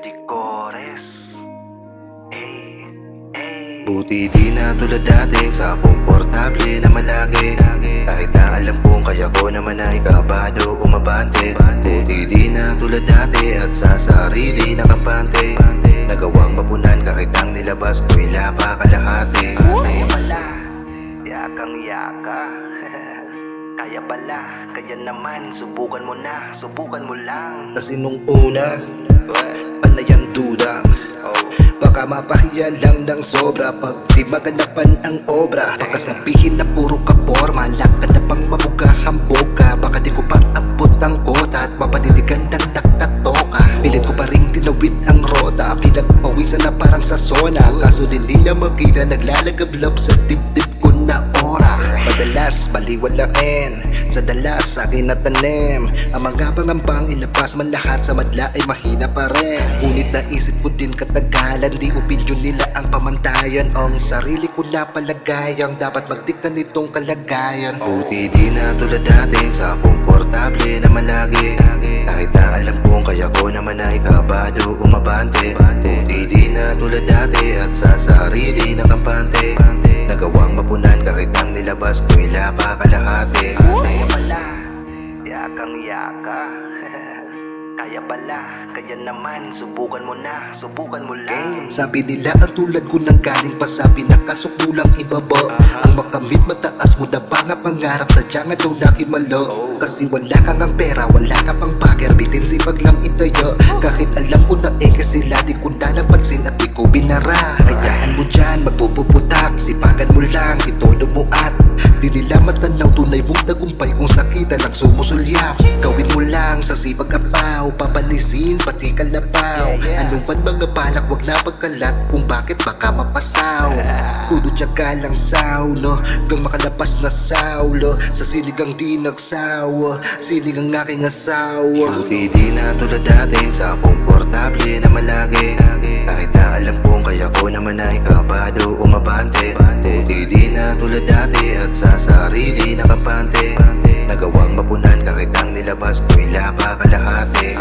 Dicores. Buti di na tulad dati sa komportable na malagi. Kahit na alam kong kaya ko naman ay kabado umabante. Buti di na tulad dati at sa sarili nakampante. Nagawang mapunan kahit ang nilabas ko'y lapa kalahati. Kaya pala, yakang yaka. Kaya pala, kaya naman, subukan mo na, subukan mo lang. Kasi nung una, panay ang duda. Baka mapahiya lang ng sobra pag di maganapan ang obra. Baka sabihin na puro ka porma, lakad na pang mamugahang boka. Baka di ko pa abot ang kota at mapanidigan ng nakatoka. Pilit ko pa rin tinawid ang rota, pinagpawisan na parang sa sona. Kaso din nila makita, naglalagablab sa dibdib ko na ora. Madalas baliwalain, sa dalas akin natanim ang mga pangambang ilabas man lahat sa madla ay mahina pa rin. Ngunit naisip ko din katagalan, di opinyon nila ang pamantayan. Ang sarili ko na palagay ang dapat magdikta nitong kalagayan. Buti di na tulad dati sa komportable na malagi. Kahit na alam kong kaya ko naman ay kabado umabante. Buti di na tulad dati at sa sarili nakampante. Nagawang mapunan kahit ang nilabas ko'y lapa kalahati. Kaya pala, yakang yaka. Kaya pala, kaya naman, subukan mo na, subukan mo lang. Sabi nila ang tulad ko nang galing pa sa pinakasukulang ibaba. Ang makamit mataas mo na ba nga pangarap, sadya nga daw nakimalo. Kasi wala kang ang pera, wala ka pang backer, bitin sipag lang itayo. Kahit alam ko na kasi sila di ko na napansin at di ko binara. Hayaan mo dyan, magpupuputak, sipagan mo lang, itodo mo at di nila matanaw tunay mong tagumpay kung sakita lang sumusulyap. Gawin mo lang sa sipag apaw, papalisin pati kalapaw. Anong man mga balak, wag na pagkalat kung bakit baka mapasaw. Kudo tiyaga lang saulo, gang makalabas na saulo. Sa siligang di nagsawa, siling ang aking asawa. Buti di na tulad dati sa komportable na malagi. Kahit na alam kong kaya ko naman ay kabado umabante. Buti di na tulad dati at sa sarili nakampante. Nagawang mapunan kahit ang nilabas ko'y lapa kalahati.